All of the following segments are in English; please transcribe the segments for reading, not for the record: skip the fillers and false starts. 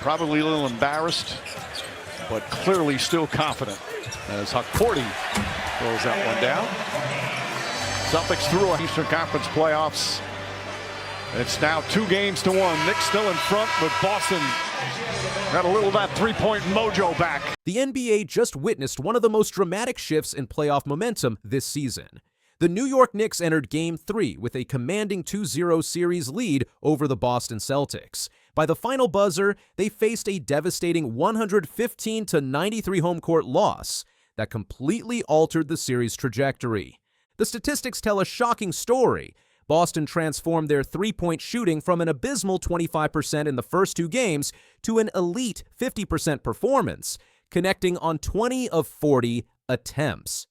Probably a little embarrassed, but clearly still confident as Hack-a-Mitch throws that one down. Celtics through our Eastern Conference playoffs. It's now 2-1. Knicks still in front, but Boston got a little of that three-point mojo back. The NBA just witnessed one of the most dramatic shifts in playoff momentum this season. The New York Knicks entered Game 3 with a commanding 2-0 series lead over the Boston Celtics. By the final buzzer, they faced a devastating 115-93 home court loss that completely altered the series' trajectory. The statistics tell a shocking story. Boston transformed their three-point shooting from an abysmal 25% in the first two games to an elite 50% performance, connecting on 20 of 40 attempts.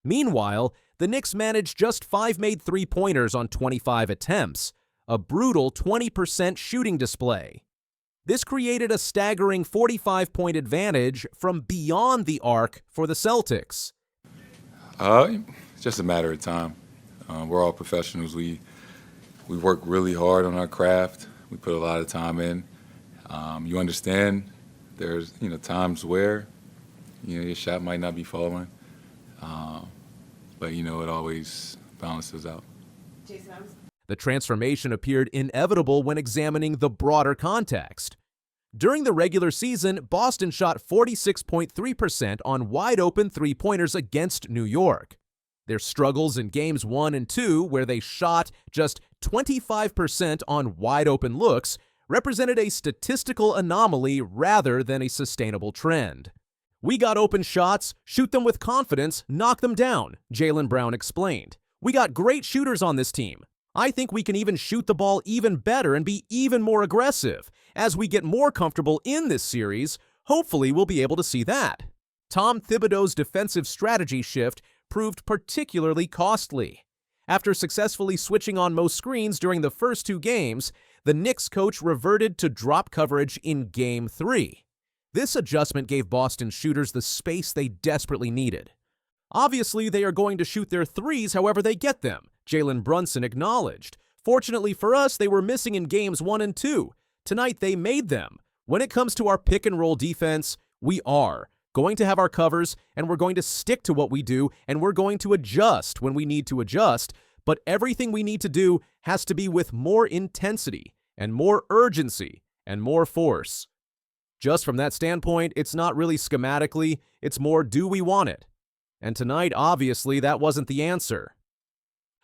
Meanwhile, the Knicks managed just 5 made three-pointers on 25 attempts, a brutal 20% shooting display. This created a staggering 45-point advantage from beyond the arc for the Celtics. It's just a matter of time. We're all professionals. We work really hard on our craft. We put a lot of time in. You understand there's times where your shot might not be falling, but it always balances out. The transformation appeared inevitable when examining the broader context. During the regular season, Boston shot 46.3% on wide-open three-pointers against New York. Their struggles in Games 1 and 2, where they shot just 25% on wide-open looks, represented a statistical anomaly rather than a sustainable trend. "We got open shots, shoot them with confidence, knock them down," Jalen Brown explained. "We got great shooters on this team. I think we can even shoot the ball even better and be even more aggressive. As we get more comfortable in this series, hopefully we'll be able to see that." Tom Thibodeau's defensive strategy shift proved particularly costly. After successfully switching on most screens during the first two games, the Knicks coach reverted to drop coverage in Game 3. This adjustment gave Boston shooters the space they desperately needed. "Obviously, they are going to shoot their threes however they get them," Jalen Brunson acknowledged. "Fortunately for us, they were missing in Games 1 and 2. Tonight, they made them. When it comes to our pick-and-roll defense, we are going to have our covers, and we're going to stick to what we do, and we're going to adjust when we need to adjust, but everything we need to do has to be with more intensity and more urgency and more force." Just from that standpoint, it's not really schematically, it's more do we want it? And tonight, obviously, that wasn't the answer.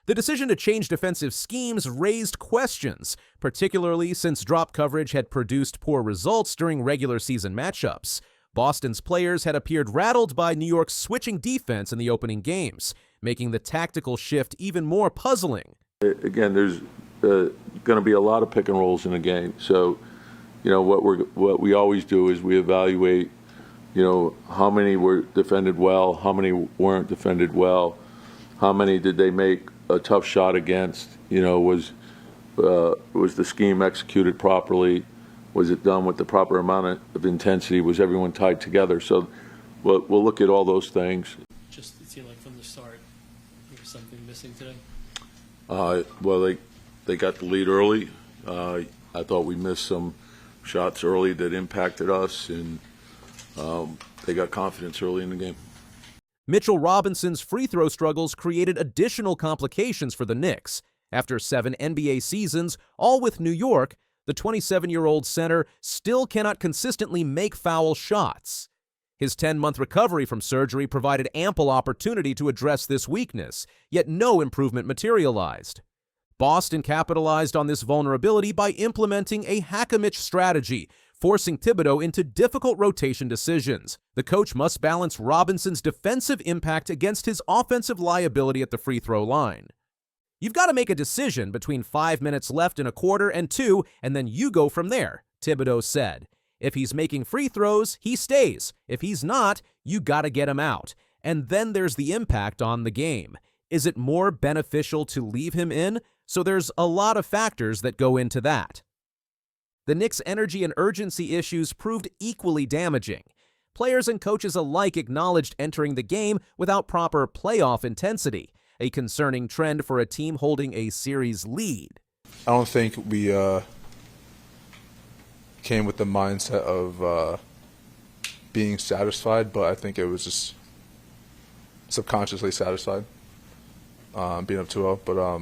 The decision to change defensive schemes raised questions, particularly since drop coverage had produced poor results during regular season matchups. Boston's players had appeared rattled by New York's switching defense in the opening games, making the tactical shift even more puzzling. Again, there's going to be a lot of pick and rolls in the game. So, what we always do is we evaluate, how many were defended well, how many weren't defended well, how many did they make a tough shot against, was the scheme executed properly? Was it done with the proper amount of intensity? Was everyone tied together? So we'll look at all those things. Just it seemed like from the start there was something missing today. Well, they got the lead early. I thought we missed some shots early that impacted us, and they got confidence early in the game. Mitchell Robinson's free throw struggles created additional complications for the Knicks. After 7 NBA seasons, all with New York, the 27-year-old center still cannot consistently make foul shots. His 10-month recovery from surgery provided ample opportunity to address this weakness, yet no improvement materialized. Boston capitalized on this vulnerability by implementing a Hack-a-Mitch strategy, forcing Thibodeau into difficult rotation decisions. The coach must balance Robinson's defensive impact against his offensive liability at the free throw line. "You've got to make a decision between 5 minutes left in a quarter and 2, and then you go from there," Thibodeau said. "If he's making free throws, he stays. If he's not, you got to get him out. And then there's the impact on the game. Is it more beneficial to leave him in? So there's a lot of factors that go into that." The Knicks' energy and urgency issues proved equally damaging. Players and coaches alike acknowledged entering the game without proper playoff intensity, a concerning trend for a team holding a series lead. I don't think we came with the mindset of being satisfied, but I think it was just subconsciously satisfied being up 2-0, but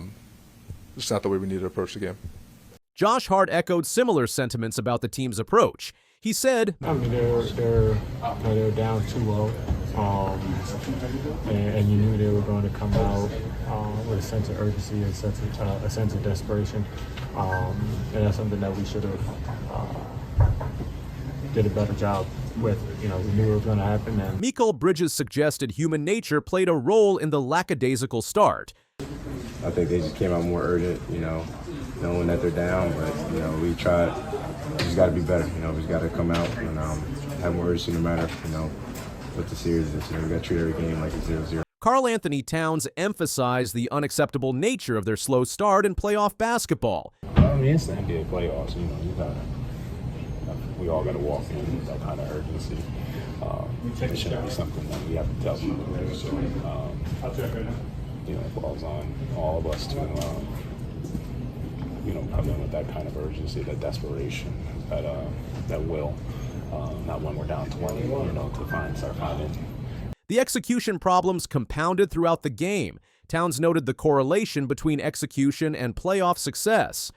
it's not the way we need to approach the game. Josh Hart echoed similar sentiments about the team's approach. He said, I mean, they're down 2-0, and you knew they were going to come out with a sense of urgency, a sense of desperation, and that's something that we should have did a better job with. You know, we knew it was going to happen. And Mikal Bridges suggested human nature played a role in the lackadaisical start. I think they just came out more urgent, you know, knowing that they're down, but, you know, we tried. We just got to be better, you know, we just got to come out and have more urgency no matter, you know, what the series is. You know, we got to treat every game like it's 0-0. Karl Anthony Towns emphasized the unacceptable nature of their slow start in playoff basketball. I mean, it's the NBA playoffs, you know, we all got to walk in with that kind of urgency. It shouldn't be something that we have to tell people to do. So, you know, it falls on all of us to, you know, come in with that kind of urgency, that desperation, that will, not when we're down 20, you know, to start finding. The execution problems compounded throughout the game. Towns noted the correlation between execution and playoff success.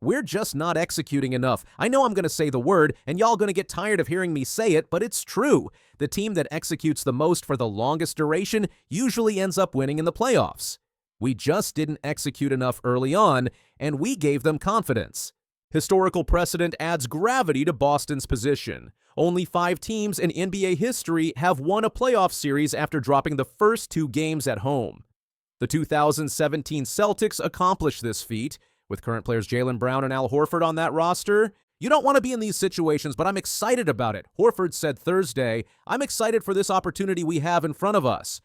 We're just not executing enough. I know I'm going to say the word, and y'all going to get tired of hearing me say it, but it's true. The team that executes the most for the longest duration usually ends up winning in the playoffs. We just didn't execute enough early on, and we gave them confidence. Historical precedent adds gravity to Boston's position. Only 5 teams in NBA history have won a playoff series after dropping the first 2 games at home. The 2017 Celtics accomplished this feat. With current players Jalen Brown and Al Horford on that roster, you don't want to be in these situations, but I'm excited about it. Horford said Thursday, "I'm excited for this opportunity we have in front of us."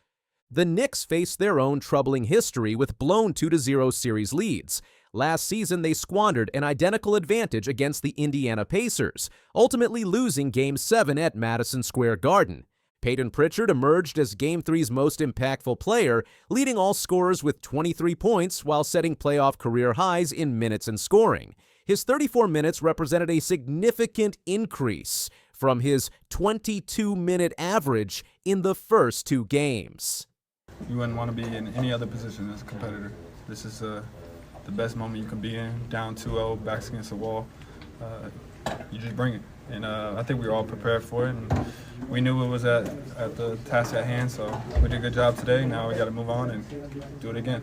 The Knicks faced their own troubling history with blown 2-0 series leads. Last season, they squandered an identical advantage against the Indiana Pacers, ultimately losing Game 7 at Madison Square Garden. Peyton Pritchard emerged as Game 3's most impactful player, leading all scorers with 23 points while setting playoff career highs in minutes and scoring. His 34 minutes represented a significant increase from his 22-minute average in the first 2 games. You wouldn't want to be in any other position as a competitor. This is the best moment you can be in, down 2-0, backs against the wall. You just bring it. And I think we were all prepared for it, and we knew it was at the task at hand, so we did a good job today. Now we got to move on and do it again.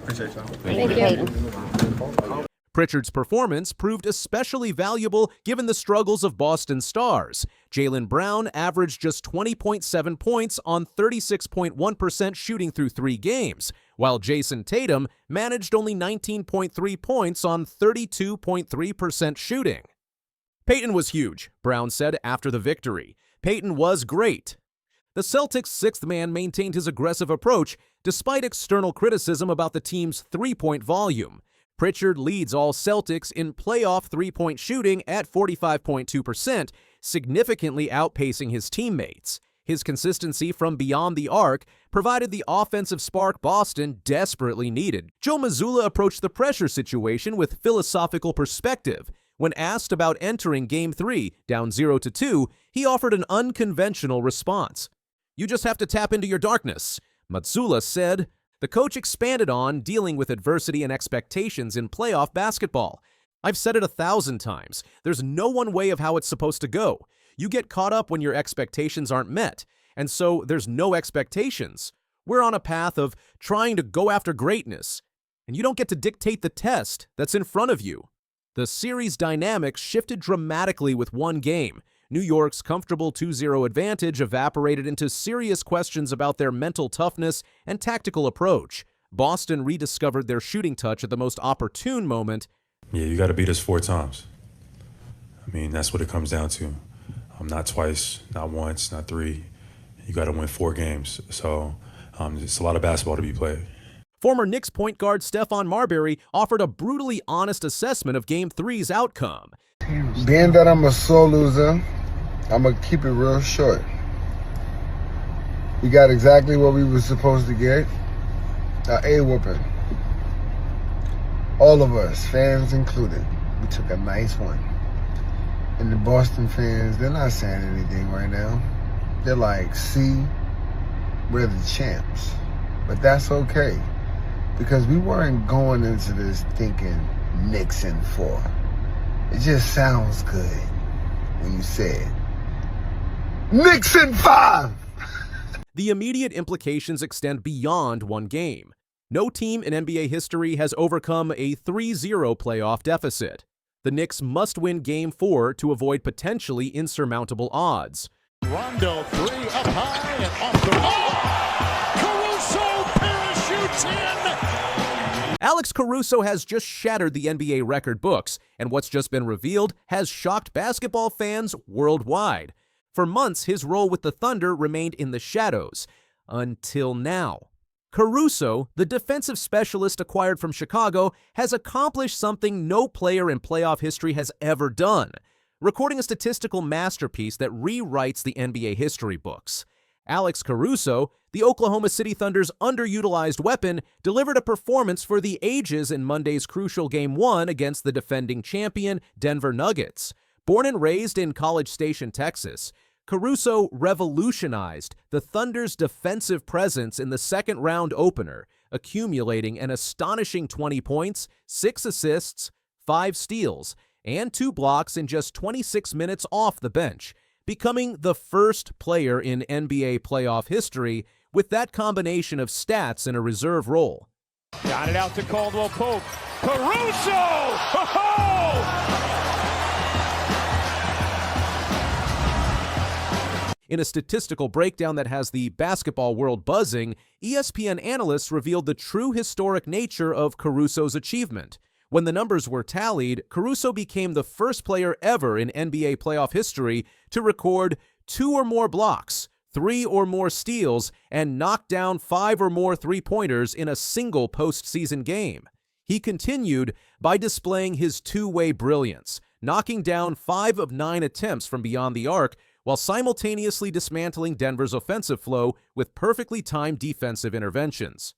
Appreciate y'all. Thank you, Peyton. Pritchard's performance proved especially valuable given the struggles of Boston stars. Jalen Brown averaged just 20.7 points on 36.1% shooting through 3 games, while Jason Tatum managed only 19.3 points on 32.3% shooting. Peyton was huge, Brown said after the victory. Peyton was great. The Celtics' 6th man maintained his aggressive approach despite external criticism about the team's 3-point volume. Pritchard leads all Celtics in playoff 3-point shooting at 45.2%, significantly outpacing his teammates. His consistency from beyond the arc provided the offensive spark Boston desperately needed. Joe Mazzulla approached the pressure situation with philosophical perspective. When asked about entering Game 3, down 0-2, he offered an unconventional response. "You just have to tap into your darkness," Mazzulla said. The coach expanded on dealing with adversity and expectations in playoff basketball. "I've said it 1,000 times. There's no one way of how it's supposed to go. You get caught up when your expectations aren't met, and so there's no expectations. We're on a path of trying to go after greatness, and you don't get to dictate the test that's in front of you." The series dynamics shifted dramatically with 1 game. New York's comfortable 2-0 advantage evaporated into serious questions about their mental toughness and tactical approach. Boston rediscovered their shooting touch at the most opportune moment. Yeah, you got to beat us 4 times. I mean, that's what it comes down to. Not twice, not once, not 3. You got to win 4 games. So it's a lot of basketball to be played. Former Knicks point guard Stephon Marbury offered a brutally honest assessment of Game 3's outcome. Being that I'm a sore loser, I'm going to keep it real short. We got exactly what we were supposed to get, a A-whooping. All of us, fans included. We took a nice one. And the Boston fans, they're not saying anything right now. They're like, see, we're the champs. But that's okay. Because we weren't going into this thinking Knicks in 4. It just sounds good when you say it. Knicks in 5! The immediate implications extend beyond one game. No team in NBA history has overcome a 3-0 playoff deficit. The Knicks must win Game 4 to avoid potentially insurmountable odds. Rondo 3 up high and off the Caruso parachutes in. Alex Caruso has just shattered the NBA record books, and what's just been revealed has shocked basketball fans worldwide. For months, his role with the Thunder remained in the shadows, until now. Caruso, the defensive specialist acquired from Chicago, has accomplished something no player in playoff history has ever done, recording a statistical masterpiece that rewrites the NBA history books. Alex Caruso, the Oklahoma City Thunder's underutilized weapon, delivered a performance for the ages in Monday's crucial Game 1 against the defending champion Denver Nuggets. Born and raised in College Station, Texas, Caruso revolutionized the Thunder's defensive presence in the second-round opener, accumulating an astonishing 20 points, 6 assists, 5 steals, and 2 blocks in just 26 minutes off the bench, becoming the first player in NBA playoff history with that combination of stats in a reserve role. Got it out to Caldwell Pope. Caruso! Ho-ho! In a statistical breakdown that has the basketball world buzzing, ESPN analysts revealed the true historic nature of Caruso's achievement. When the numbers were tallied, Caruso became the first player ever in NBA playoff history to record 2 or more blocks, 3 or more steals, and knock down 5 or more three-pointers in a single postseason game. He continued by displaying his two-way brilliance, knocking down 5 of 9 attempts from beyond the arc, while simultaneously dismantling Denver's offensive flow with perfectly timed defensive interventions.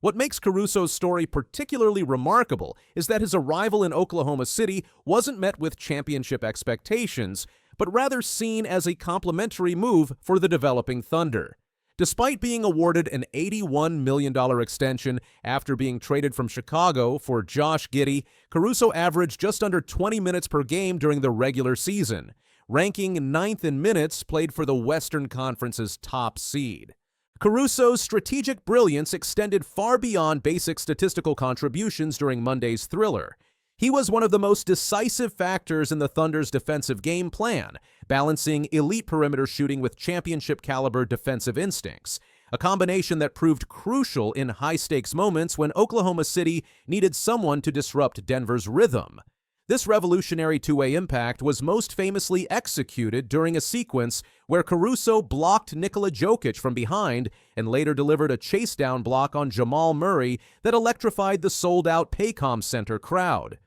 What makes Caruso's story particularly remarkable is that his arrival in Oklahoma City wasn't met with championship expectations, but rather seen as a complimentary move for the developing Thunder. Despite being awarded an $81 million extension after being traded from Chicago for Josh Giddey, Caruso averaged just under 20 minutes per game during the regular season, ranking 9th in minutes played for the Western Conference's top seed. Caruso's strategic brilliance extended far beyond basic statistical contributions during Monday's thriller. He was one of the most decisive factors in the Thunder's defensive game plan, balancing elite perimeter shooting with championship-caliber defensive instincts, a combination that proved crucial in high-stakes moments when Oklahoma City needed someone to disrupt Denver's rhythm. This revolutionary two-way impact was most famously executed during a sequence where Caruso blocked Nikola Jokic from behind and later delivered a chase-down block on Jamal Murray that electrified the sold-out Paycom Center crowd.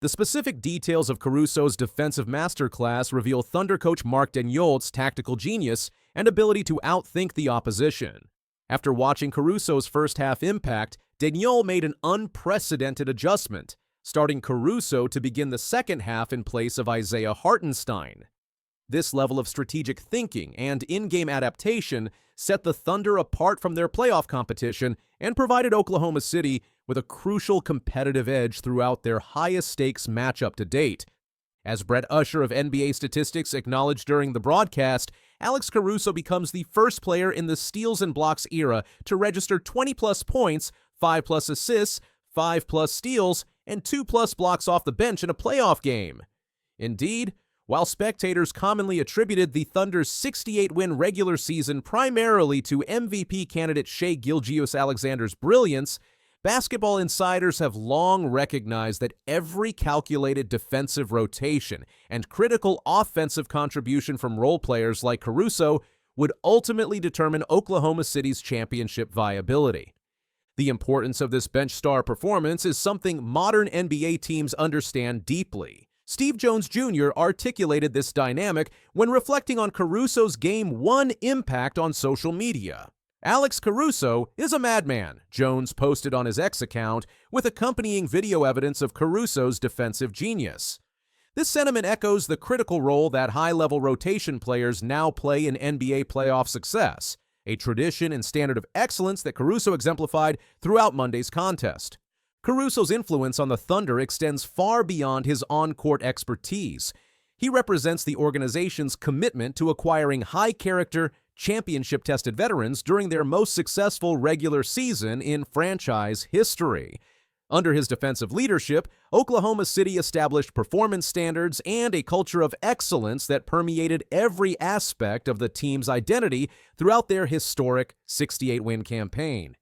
The specific details of Caruso's defensive masterclass reveal Thunder coach Mark Daigneault's tactical genius and ability to outthink the opposition. After watching Caruso's first-half impact, Daigneault made an unprecedented adjustment, starting Caruso to begin the second half in place of Isaiah Hartenstein. This level of strategic thinking and in-game adaptation set the Thunder apart from their playoff competition and provided Oklahoma City with a crucial competitive edge throughout their highest-stakes matchup to date. As Brett Usher of NBA Statistics acknowledged during the broadcast, Alex Caruso becomes the first player in the steals and blocks era to register 20-plus points, 5-plus assists, 5-plus steals, and 2-plus blocks off the bench in a playoff game. Indeed, while spectators commonly attributed the Thunder's 68-win regular season primarily to MVP candidate Shai Gilgeous-Alexander's brilliance, basketball insiders have long recognized that every calculated defensive rotation and critical offensive contribution from role players like Caruso would ultimately determine Oklahoma City's championship viability. The importance of this bench star performance is something modern NBA teams understand deeply. Steve Jones Jr. articulated this dynamic when reflecting on Caruso's Game 1 impact on social media. Alex Caruso is a madman, Jones posted on his X account, with accompanying video evidence of Caruso's defensive genius. This sentiment echoes the critical role that high-level rotation players now play in NBA playoff success, a tradition and standard of excellence that Caruso exemplified throughout Monday's contest. Caruso's influence on the Thunder extends far beyond his on-court expertise. He represents the organization's commitment to acquiring high-character, championship-tested veterans during their most successful regular season in franchise history. Under his defensive leadership, Oklahoma City established performance standards and a culture of excellence that permeated every aspect of the team's identity throughout their historic 68-win campaign.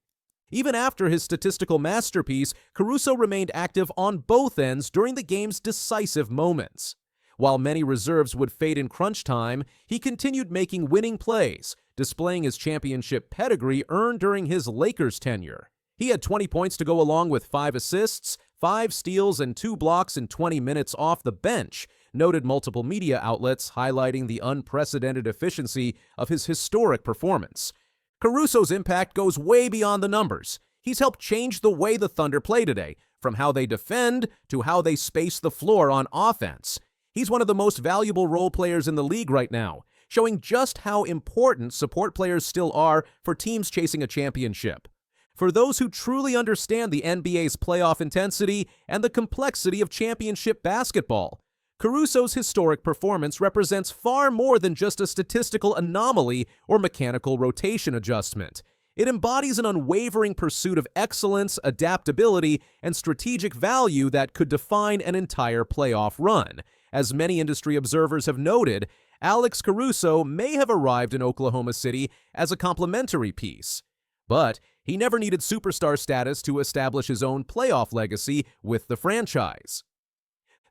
Even after his statistical masterpiece, Caruso remained active on both ends during the game's decisive moments. While many reserves would fade in crunch time, he continued making winning plays, displaying his championship pedigree earned during his Lakers tenure. He had 20 points to go along with 5 assists, 5 steals, and 2 blocks in 20 minutes off the bench, noted multiple media outlets highlighting the unprecedented efficiency of his historic performance. Caruso's impact goes way beyond the numbers. He's helped change the way the Thunder play today, from how they defend to how they space the floor on offense. He's one of the most valuable role players in the league right now, showing just how important support players still are for teams chasing a championship. For those who truly understand the NBA's playoff intensity and the complexity of championship basketball, Caruso's historic performance represents far more than just a statistical anomaly or mechanical rotation adjustment. It embodies an unwavering pursuit of excellence, adaptability, and strategic value that could define an entire playoff run. As many industry observers have noted, Alex Caruso may have arrived in Oklahoma City as a complementary piece, but he never needed superstar status to establish his own playoff legacy with the franchise.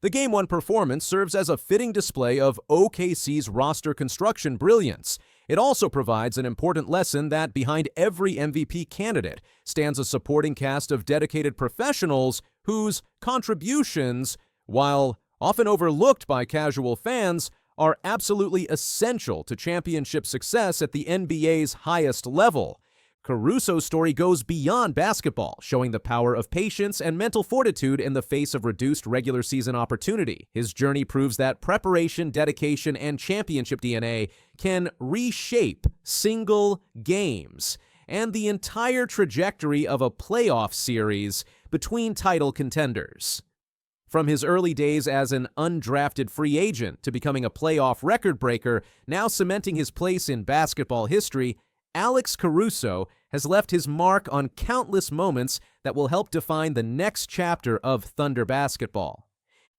The Game 1 performance serves as a fitting display of OKC's roster construction brilliance. It also provides an important lesson that behind every MVP candidate stands a supporting cast of dedicated professionals whose contributions, while often overlooked by casual fans, are absolutely essential to championship success at the NBA's highest level. Caruso's story goes beyond basketball, showing the power of patience and mental fortitude in the face of reduced regular season opportunity. His journey proves that preparation, dedication, and championship DNA can reshape single games and the entire trajectory of a playoff series between title contenders. From his early days as an undrafted free agent to becoming a playoff record breaker, now cementing his place in basketball history, Alex Caruso has left his mark on countless moments that will help define the next chapter of Thunder basketball.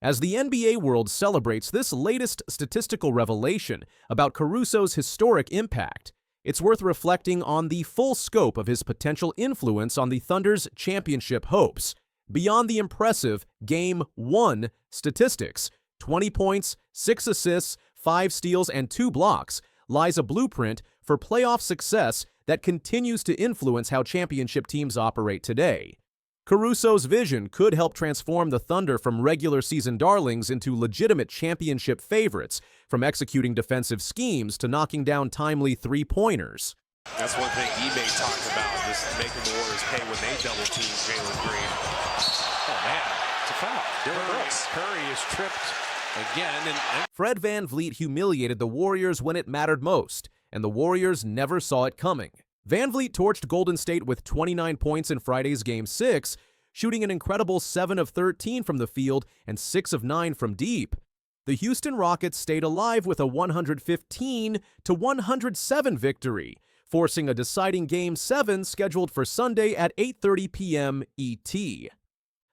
As the NBA world celebrates this latest statistical revelation about Caruso's historic impact, it's worth reflecting on the full scope of his potential influence on the Thunder's championship hopes. Beyond the impressive Game 1 statistics, 20 points, 6 assists, 5 steals, and 2 blocks, lies a blueprint for playoff success that continues to influence how championship teams operate today. Caruso's vision could help transform the Thunder from regular season darlings into legitimate championship favorites, from executing defensive schemes to knocking down timely three-pointers. That's one thing Ime talked about, just making the Warriors pay when they double-team Jalen Green. Oh, man, it's a foul. Curry is tripped again. And Fred VanVleet humiliated the Warriors when it mattered most, and the Warriors never saw it coming. VanVleet torched Golden State with 29 points in Friday's Game 6, shooting an incredible 7 of 13 from the field and 6 of 9 from deep. The Houston Rockets stayed alive with a 115-107 victory, forcing a deciding Game 7 scheduled for Sunday at 8:30 p.m. ET.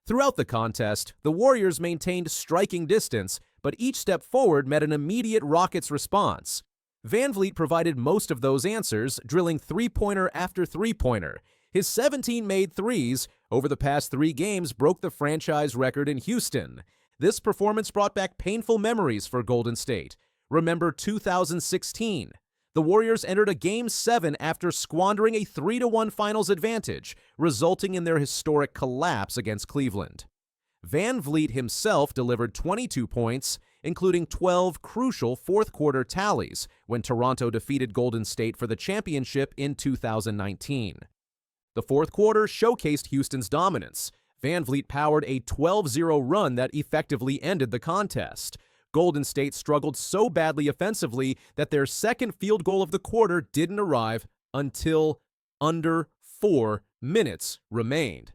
Throughout the contest, the Warriors maintained striking distance, but each step forward met an immediate Rockets response. VanVleet provided most of those answers, drilling three-pointer after three-pointer. His 17 made threes over the past 3 games broke the franchise record in Houston. This performance brought back painful memories for Golden State. Remember 2016. The Warriors entered a Game 7 after squandering a 3-1 finals advantage, resulting in their historic collapse against Cleveland. VanVleet himself delivered 22 points, including 12 crucial fourth-quarter tallies when Toronto defeated Golden State for the championship in 2019. The fourth quarter showcased Houston's dominance. VanVleet powered a 12-0 run that effectively ended the contest. Golden State struggled so badly offensively that their second field goal of the quarter didn't arrive until under 4 minutes remained.